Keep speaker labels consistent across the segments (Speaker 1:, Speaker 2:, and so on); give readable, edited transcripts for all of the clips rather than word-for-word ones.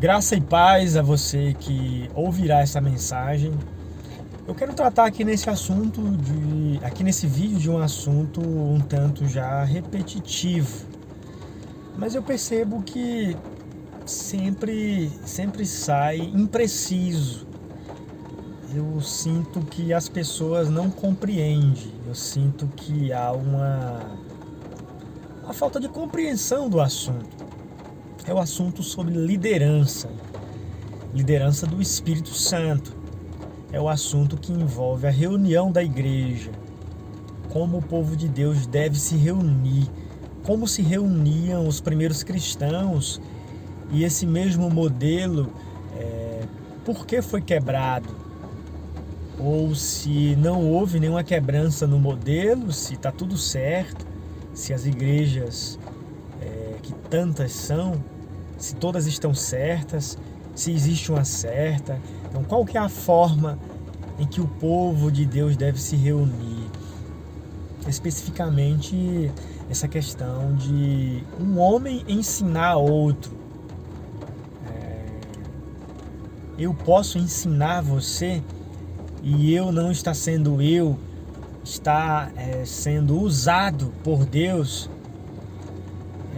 Speaker 1: Graça e paz a você que ouvirá essa mensagem. Eu quero tratar aqui nesse vídeo de um assunto um tanto já repetitivo, mas eu percebo que sempre sai impreciso. Eu sinto que as pessoas não compreendem, eu sinto que há uma falta de compreensão do assunto. É o assunto sobre liderança do Espírito Santo. É o assunto que envolve a reunião da igreja, como o povo de Deus deve se reunir, como se reuniam os primeiros cristãos, e esse mesmo modelo, por que foi quebrado? Ou se não houve nenhuma quebrança no modelo, se está tudo certo, se as igrejas, que tantas são, se todas estão certas, se existe uma certa. Então, qual que é a forma em que o povo de Deus deve se reunir? Especificamente, essa questão de um homem ensinar outro. Eu posso ensinar você e eu não está sendo eu, está sendo usado por Deus.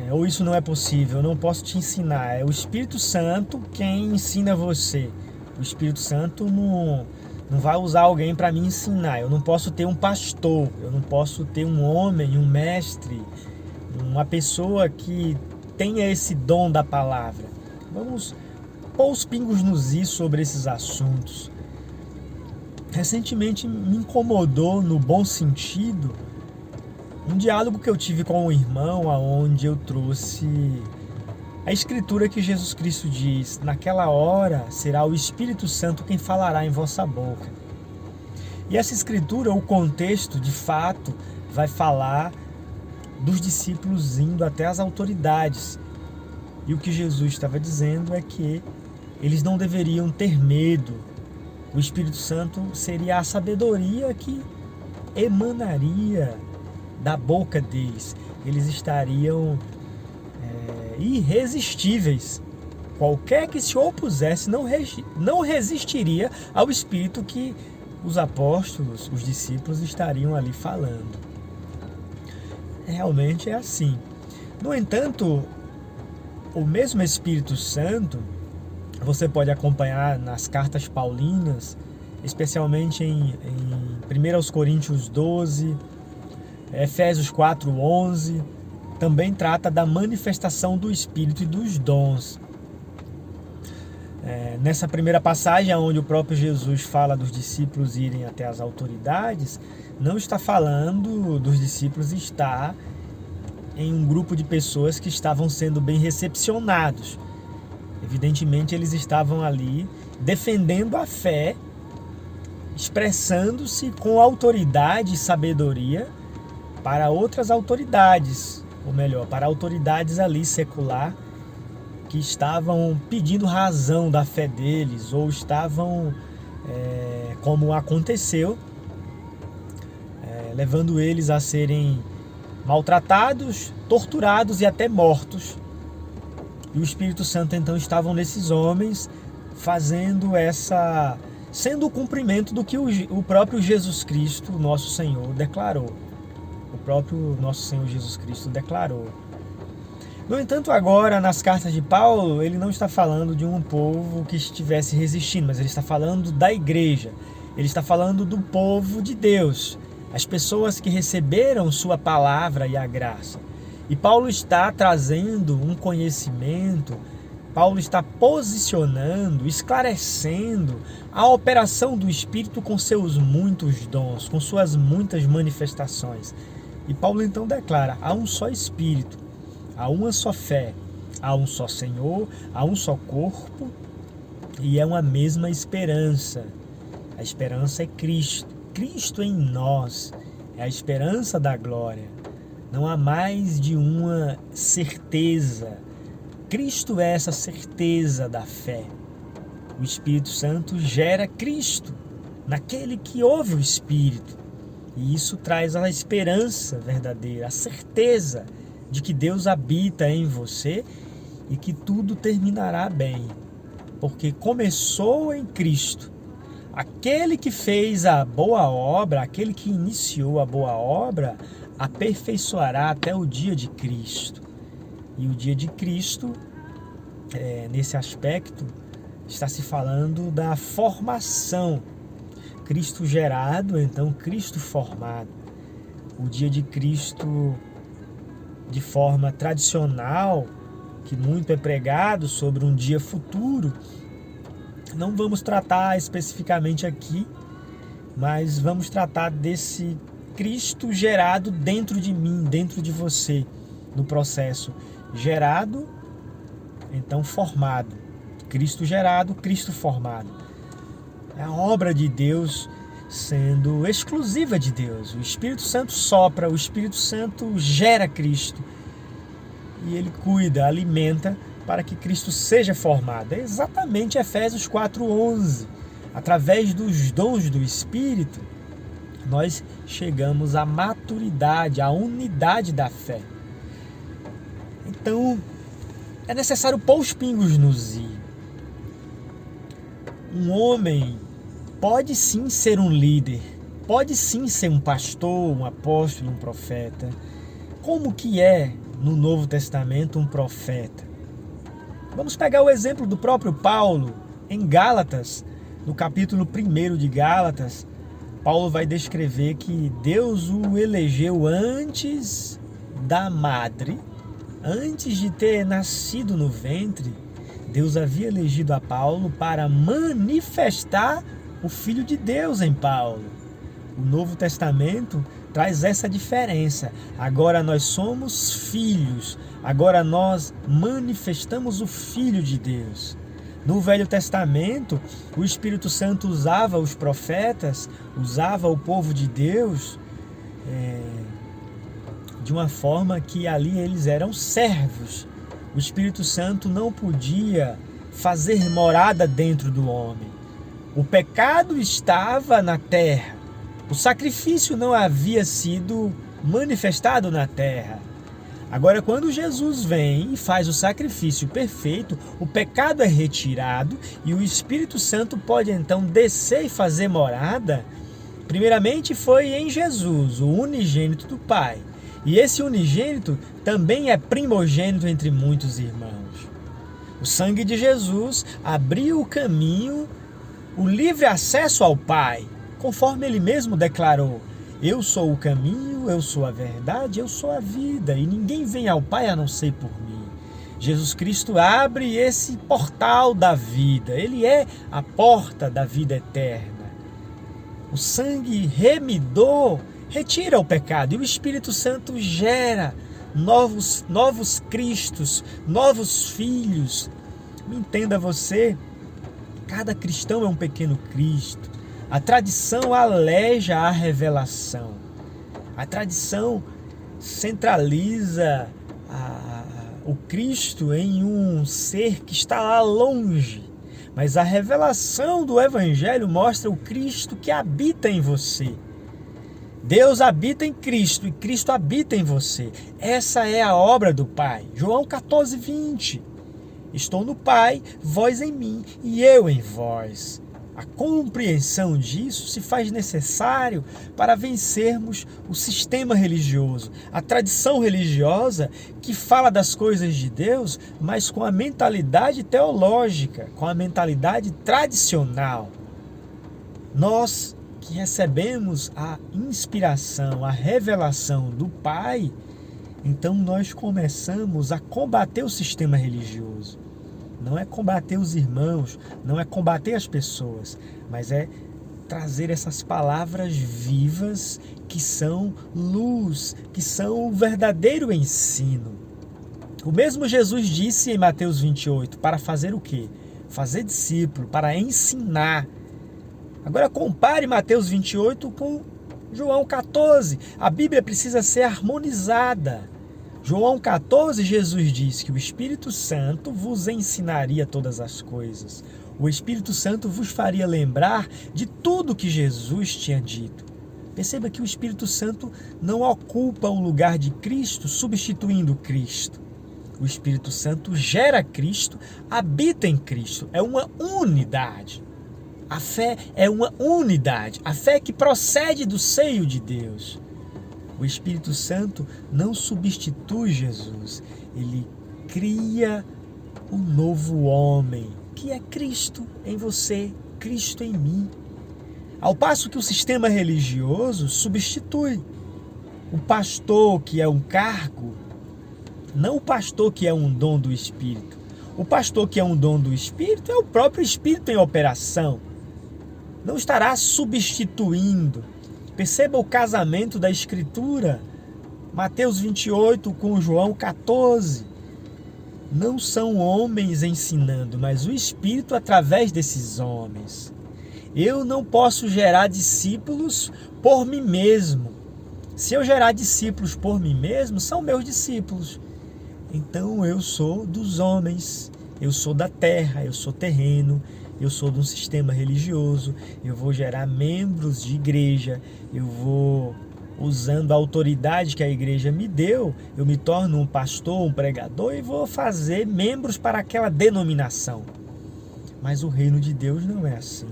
Speaker 1: Ou isso não é possível, eu não posso te ensinar. É o Espírito Santo quem ensina você. O Espírito Santo não vai usar alguém para me ensinar. Eu não posso ter um pastor, eu não posso ter um homem, um mestre, uma pessoa que tenha esse dom da palavra. Vamos pôr os pingos nos is sobre esses assuntos. Recentemente me incomodou, no bom sentido, um diálogo que eu tive com um irmão, onde eu trouxe a escritura que Jesus Cristo diz: naquela hora será o Espírito Santo quem falará em vossa boca. E essa escritura, o contexto, de fato, vai falar dos discípulos indo até as autoridades. E o que Jesus estava dizendo é que eles não deveriam ter medo. O Espírito Santo seria a sabedoria que emanaria da boca deles. Eles estariam irresistíveis. Qualquer que se opusesse não resistiria ao Espírito que os apóstolos, os discípulos, estariam ali falando. Realmente é assim. No entanto, o mesmo Espírito Santo, você pode acompanhar nas cartas paulinas, especialmente em 1 Coríntios 12, Efésios 4:11, também trata da manifestação do Espírito e dos dons. Nessa primeira passagem, onde o próprio Jesus fala dos discípulos irem até as autoridades, não está falando dos discípulos estar em um grupo de pessoas que estavam sendo bem recepcionados. Evidentemente, eles estavam ali defendendo a fé, expressando-se com autoridade e sabedoria para outras autoridades, ou melhor, para autoridades ali secular, que estavam pedindo razão da fé deles, ou estavam, como aconteceu, levando eles a serem maltratados, torturados e até mortos. E o Espírito Santo então estavam nesses homens, sendo o cumprimento do que o próprio Jesus Cristo, nosso Senhor, declarou. O próprio nosso Senhor Jesus Cristo declarou. No entanto, agora, nas cartas de Paulo, ele não está falando de um povo que estivesse resistindo, mas ele está falando da igreja. Ele está falando do povo de Deus, as pessoas que receberam sua palavra e a graça. E Paulo está trazendo um conhecimento, Paulo está posicionando, esclarecendo a operação do Espírito com seus muitos dons, com suas muitas manifestações. E Paulo então declara: há um só Espírito, há uma só fé, há um só Senhor, há um só corpo e é uma mesma esperança. A esperança é Cristo, Cristo em nós, é a esperança da glória. Não há mais de uma certeza. Cristo é essa certeza da fé. O Espírito Santo gera Cristo naquele que ouve o Espírito. E isso traz a esperança verdadeira, a certeza de que Deus habita em você e que tudo terminará bem. porque começou em Cristo. Aquele que fez a boa obra, aquele que iniciou a boa obra, aperfeiçoará até o dia de Cristo. E o dia de Cristo, nesse aspecto, está se falando da formação. Cristo gerado, então Cristo formado. O dia de Cristo, de forma tradicional, que muito é pregado sobre um dia futuro, não vamos tratar especificamente aqui, mas vamos tratar desse Cristo gerado dentro de mim, dentro de você, no processo gerado, então formado. Cristo gerado, Cristo formado. É a obra de Deus sendo exclusiva de Deus. O Espírito Santo sopra, o Espírito Santo gera Cristo. E ele cuida, alimenta para que Cristo seja formado. É exatamente Efésios 4:11. Através dos dons do Espírito, nós chegamos à maturidade, à unidade da fé. Então, é necessário pôr os pingos nos i. Um homem pode sim ser um líder, pode sim ser um pastor, um apóstolo, um profeta. Como que é no Novo Testamento um profeta? Vamos pegar o exemplo do próprio Paulo em Gálatas, no capítulo 1 de Gálatas. Paulo vai descrever que Deus o elegeu antes da madre, antes de ter nascido no ventre. Deus havia elegido a Paulo para manifestar o Filho de Deus em Paulo. O Novo Testamento traz essa diferença. Agora nós somos filhos, agora nós manifestamos o Filho de Deus. No Velho Testamento, o Espírito Santo usava os profetas, usava o povo de Deus de uma forma que ali eles eram servos. O Espírito Santo não podia fazer morada dentro do homem. O pecado estava na terra. O sacrifício não havia sido manifestado na terra. Agora, quando Jesus vem e faz o sacrifício perfeito, o pecado é retirado e o Espírito Santo pode então descer e fazer morada. Primeiramente foi em Jesus, o unigênito do Pai. E esse unigênito também é primogênito entre muitos irmãos. O sangue de Jesus abriu o caminho, o livre acesso ao Pai, conforme ele mesmo declarou: eu sou o caminho, eu sou a verdade, eu sou a vida, e ninguém vem ao Pai a não ser por mim. Jesus Cristo abre esse portal da vida, ele é a porta da vida eterna. O sangue remidor retira o pecado e o Espírito Santo gera novos Cristos, novos filhos. Me entenda você, cada cristão é um pequeno Cristo. A tradição aleja a revelação. A tradição centraliza o Cristo em um ser que está lá longe. Mas a revelação do Evangelho mostra o Cristo que habita em você. Deus habita em Cristo e Cristo habita em você. Essa é a obra do Pai. João 14:20. Estou no Pai, vós em mim e eu em vós. A compreensão disso se faz necessário para vencermos o sistema religioso, a tradição religiosa que fala das coisas de Deus, mas com a mentalidade teológica, com a mentalidade tradicional. Nós que recebemos a inspiração, a revelação do Pai, então nós começamos a combater o sistema religioso. Não é combater os irmãos, não é combater as pessoas, mas é trazer essas palavras vivas que são luz, que são o verdadeiro ensino. O mesmo Jesus disse em Mateus 28, para fazer o quê? Fazer discípulo, para ensinar. Agora compare Mateus 28 com João 14. A Bíblia precisa ser harmonizada. João 14, Jesus disse que o Espírito Santo vos ensinaria todas as coisas. O Espírito Santo vos faria lembrar de tudo que Jesus tinha dito. Perceba que o Espírito Santo não ocupa o lugar de Cristo, substituindo Cristo. O Espírito Santo gera Cristo, habita em Cristo. É uma unidade. A fé é uma unidade. A fé que procede do seio de Deus. O Espírito Santo não substitui Jesus. Ele cria um novo homem, que é Cristo em você, Cristo em mim. Ao passo que o sistema religioso substitui o pastor, que é um cargo, não o pastor que é um dom do Espírito. O pastor que é um dom do Espírito é o próprio Espírito em operação. Não estará substituindo. Perceba o casamento da Escritura. Mateus 28 com João 14. Não são homens ensinando, mas o Espírito através desses homens. Eu não posso gerar discípulos por mim mesmo. Se eu gerar discípulos por mim mesmo, são meus discípulos. Então eu sou dos homens, eu sou da terra, eu sou terreno, eu sou de um sistema religioso, eu vou gerar membros de igreja, eu vou, usando a autoridade que a igreja me deu, eu me torno um pastor, um pregador e vou fazer membros para aquela denominação. Mas o reino de Deus não é assim.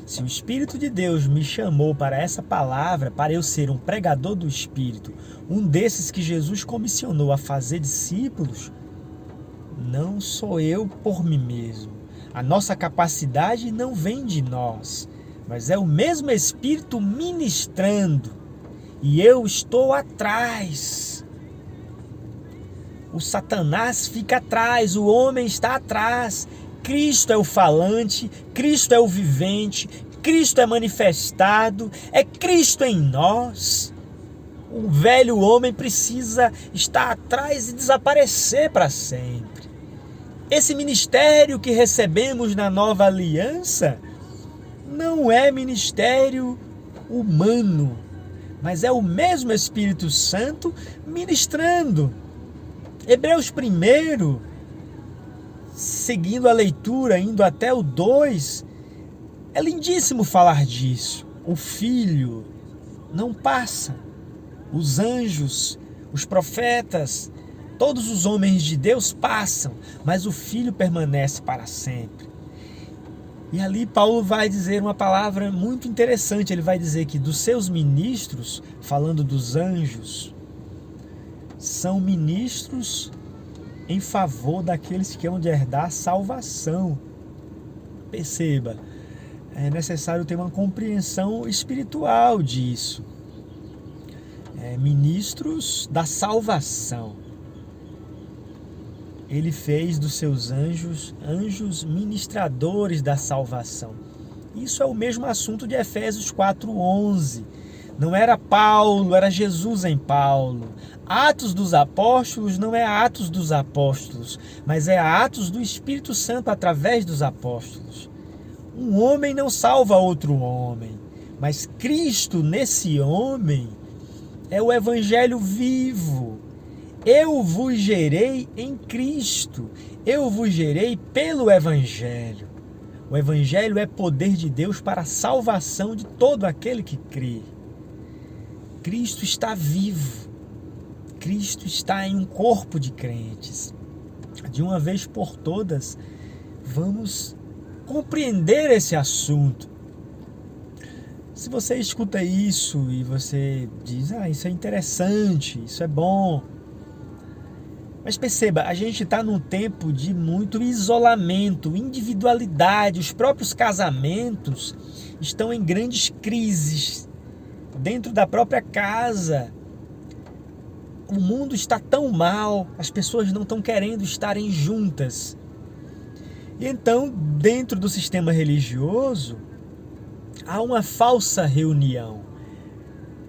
Speaker 1: Se o Espírito de Deus me chamou para essa palavra, para eu ser um pregador do Espírito, um desses que Jesus comissionou a fazer discípulos, não sou eu por mim mesmo. A nossa capacidade não vem de nós, mas é o mesmo Espírito ministrando. E eu estou atrás. O Satanás fica atrás, o homem está atrás. Cristo é o falante, Cristo é o vivente, Cristo é manifestado, é Cristo em nós. O velho homem precisa estar atrás e desaparecer para sempre. Esse ministério que recebemos na nova aliança não é ministério humano, mas é o mesmo Espírito Santo ministrando. Hebreus 1, seguindo a leitura, indo até o 2, é lindíssimo falar disso. O Filho não passa. Os anjos, os profetas, todos os homens de Deus passam, mas o Filho permanece para sempre. E ali Paulo vai dizer uma palavra muito interessante. Ele vai dizer que dos seus ministros, falando dos anjos, são ministros em favor daqueles que hão de herdar salvação. Perceba, é necessário ter uma compreensão espiritual disso. Ministros da salvação. Ele fez dos seus anjos ministradores da salvação. Isso é o mesmo assunto de Efésios 4:11. Não era Paulo, era Jesus em Paulo. Atos dos Apóstolos não é Atos dos Apóstolos, mas é Atos do Espírito Santo através dos apóstolos. Um homem não salva outro homem, mas Cristo nesse homem é o Evangelho vivo. Eu vos gerei em Cristo, eu vos gerei pelo Evangelho. O Evangelho é poder de Deus para a salvação de todo aquele que crê. Cristo está vivo. Cristo está em um corpo de crentes. De uma vez por todas, vamos compreender esse assunto. Se você escuta isso e você diz, isso é interessante, isso é bom. Mas perceba, a gente está num tempo de muito isolamento, individualidade. Os próprios casamentos estão em grandes crises. Dentro da própria casa, o mundo está tão mal, as pessoas não estão querendo estarem juntas. E então, dentro do sistema religioso, há uma falsa reunião.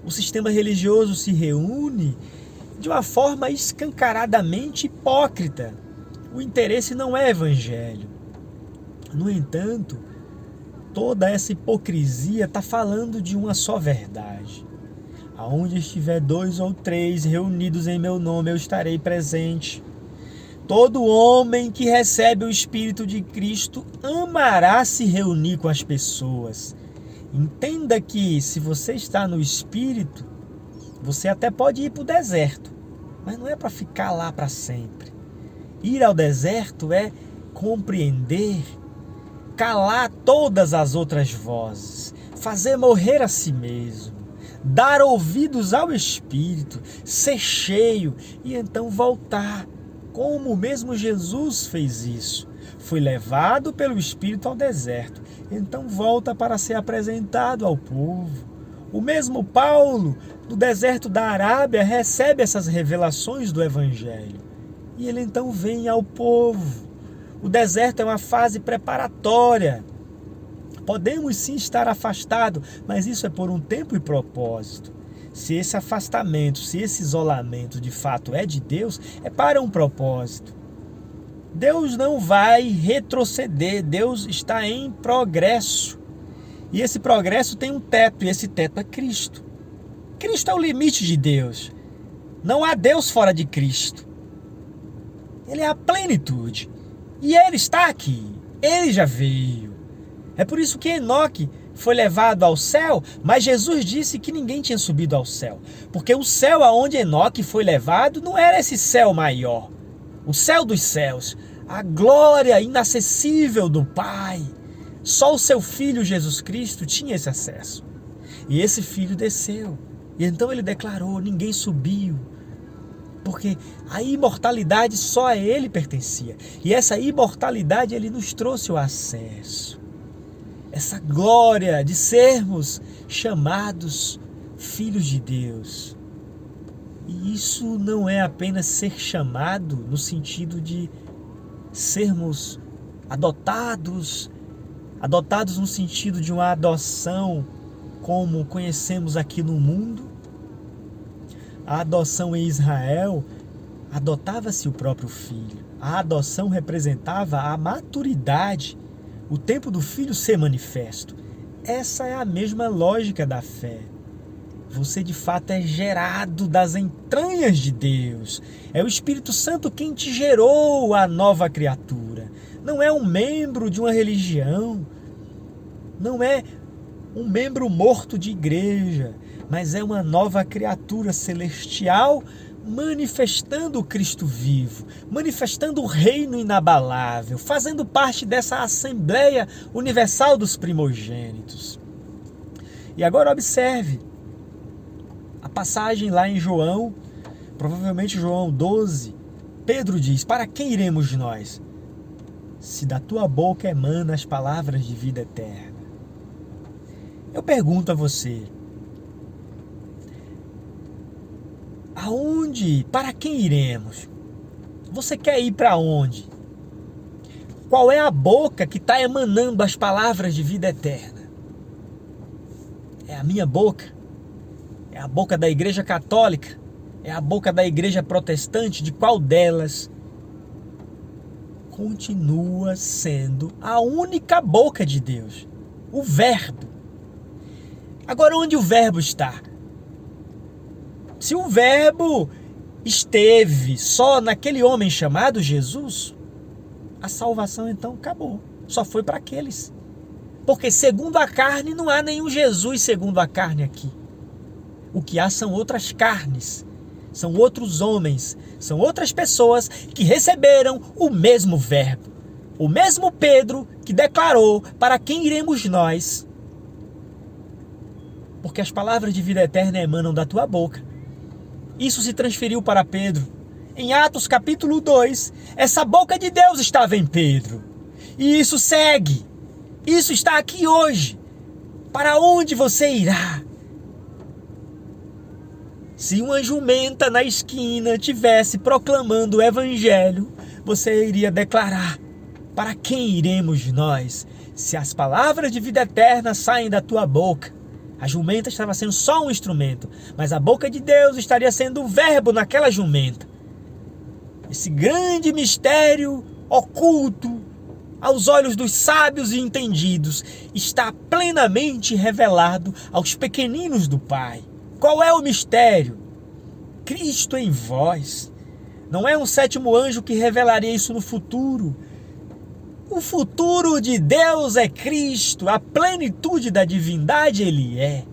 Speaker 1: O sistema religioso se reúne de uma forma escancaradamente hipócrita. O interesse não é evangelho. No entanto, toda essa hipocrisia está falando de uma só verdade. Aonde estiver 2 ou 3 reunidos em meu nome, eu estarei presente. Todo homem que recebe o Espírito de Cristo amará se reunir com as pessoas. Entenda que se você está no Espírito, você até pode ir para o deserto, mas não é para ficar lá para sempre. Ir ao deserto é compreender, calar todas as outras vozes, fazer morrer a si mesmo, dar ouvidos ao Espírito, ser cheio e então voltar, como o mesmo Jesus fez isso. Foi levado pelo Espírito ao deserto, então volta para ser apresentado ao povo. O mesmo Paulo, no deserto da Arábia, recebe essas revelações do Evangelho. E ele então vem ao povo. O deserto é uma fase preparatória. Podemos sim estar afastados, mas isso é por um tempo e propósito. Se esse afastamento, se esse isolamento de fato é de Deus, é para um propósito. Deus não vai retroceder, Deus está em progresso. E esse progresso tem um teto, e esse teto é Cristo. Cristo é o limite de Deus. Não há Deus fora de Cristo. Ele é a plenitude. E Ele está aqui. Ele já veio. É por isso que Enoque foi levado ao céu, mas Jesus disse que ninguém tinha subido ao céu. Porque o céu aonde Enoque foi levado não era esse céu maior. O céu dos céus. A glória inacessível do Pai. Só o seu Filho Jesus Cristo tinha esse acesso. E esse Filho desceu. E então ele declarou, ninguém subiu. Porque a imortalidade só a Ele pertencia. E essa imortalidade Ele nos trouxe o acesso. Essa glória de sermos chamados filhos de Deus. E isso não é apenas ser chamado no sentido de sermos adotados no sentido de uma adoção como conhecemos aqui no mundo. A adoção em Israel, adotava-se o próprio filho. A adoção representava a maturidade, o tempo do filho ser manifesto. Essa é a mesma lógica da fé. Você de fato é gerado das entranhas de Deus. É o Espírito Santo quem te gerou a nova criatura. Não é um membro de uma religião. Não é um membro morto de igreja. Mas é uma nova criatura celestial manifestando o Cristo vivo, manifestando o reino inabalável, fazendo parte dessa Assembleia Universal dos Primogênitos. E agora observe a passagem lá em João, provavelmente João 12, Pedro diz, para quem iremos nós? Se da tua boca emana as palavras de vida eterna. Eu pergunto a você, aonde, para quem iremos? Você quer ir para onde? Qual é a boca que está emanando as palavras de vida eterna? É a minha boca? É a boca da Igreja Católica? É a boca da Igreja Protestante? De qual delas? Continua sendo a única boca de Deus. O Verbo. Agora, onde o Verbo está? Se o Verbo esteve só naquele homem chamado Jesus, a salvação então acabou. Só foi para aqueles. Porque segundo a carne não há nenhum Jesus segundo a carne aqui. O que há são outras carnes, são outros homens, são outras pessoas que receberam o mesmo Verbo. O mesmo Pedro que declarou para quem iremos nós. Porque as palavras de vida eterna emanam da tua boca. Isso se transferiu para Pedro. Em Atos capítulo 2, essa boca de Deus estava em Pedro. E isso segue. Isso está aqui hoje. Para onde você irá? Se uma jumenta na esquina tivesse proclamando o evangelho, você iria declarar, para quem iremos nós? Se as palavras de vida eterna saem da tua boca. A jumenta estava sendo só um instrumento, mas a boca de Deus estaria sendo o verbo naquela jumenta. Esse grande mistério oculto aos olhos dos sábios e entendidos está plenamente revelado aos pequeninos do Pai. Qual é o mistério? Cristo em vós. Não é um sétimo anjo que revelaria isso no futuro. O futuro de Deus é Cristo, a plenitude da divindade Ele é.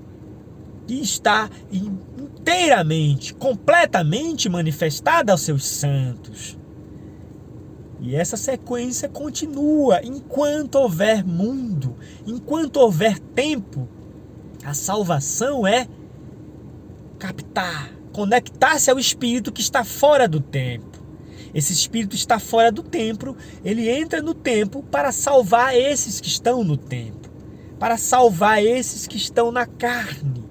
Speaker 1: E está inteiramente, completamente manifestada aos seus santos. E essa sequência continua enquanto houver mundo, enquanto houver tempo. A salvação é captar, conectar-se ao Espírito que está fora do tempo. Esse Espírito está fora do tempo, ele entra no tempo para salvar esses que estão no tempo, para salvar esses que estão na carne.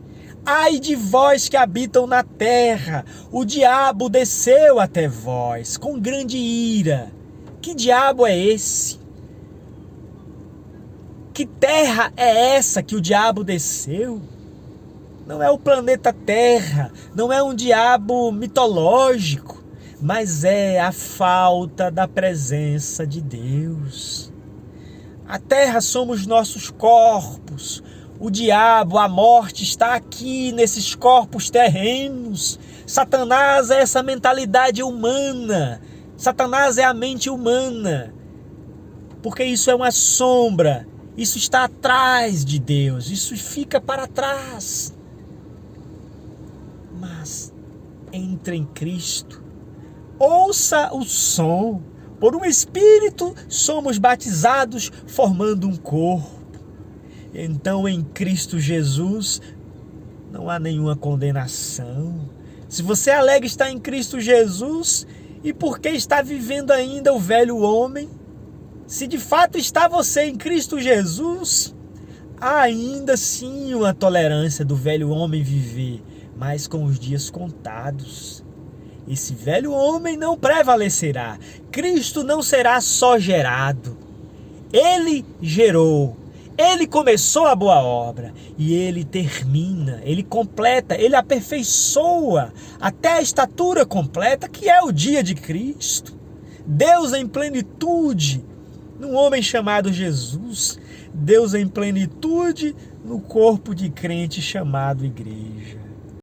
Speaker 1: Ai de vós que habitam na terra, o diabo desceu até vós com grande ira. Que diabo é esse? Que terra é essa que o diabo desceu? Não é o planeta Terra, não é um diabo mitológico, mas é a falta da presença de Deus. A terra somos nossos corpos. O diabo, a morte está aqui nesses corpos terrenos. Satanás é essa mentalidade humana. Satanás é a mente humana. Porque isso é uma sombra. Isso está atrás de Deus. Isso fica para trás. Mas entre em Cristo. Ouça o som. Por um Espírito somos batizados, formando um corpo. Então, em Cristo Jesus, não há nenhuma condenação. Se você alega estar em Cristo Jesus, e por que está vivendo ainda o velho homem? Se de fato está você em Cristo Jesus, há ainda sim uma tolerância do velho homem viver, mas com os dias contados. Esse velho homem não prevalecerá. Cristo não será só gerado. Ele gerou. Ele começou a boa obra e ele termina, ele completa, ele aperfeiçoa até a estatura completa, que é o dia de Cristo. Deus em plenitude num homem chamado Jesus. Deus em plenitude no corpo de crente chamado igreja.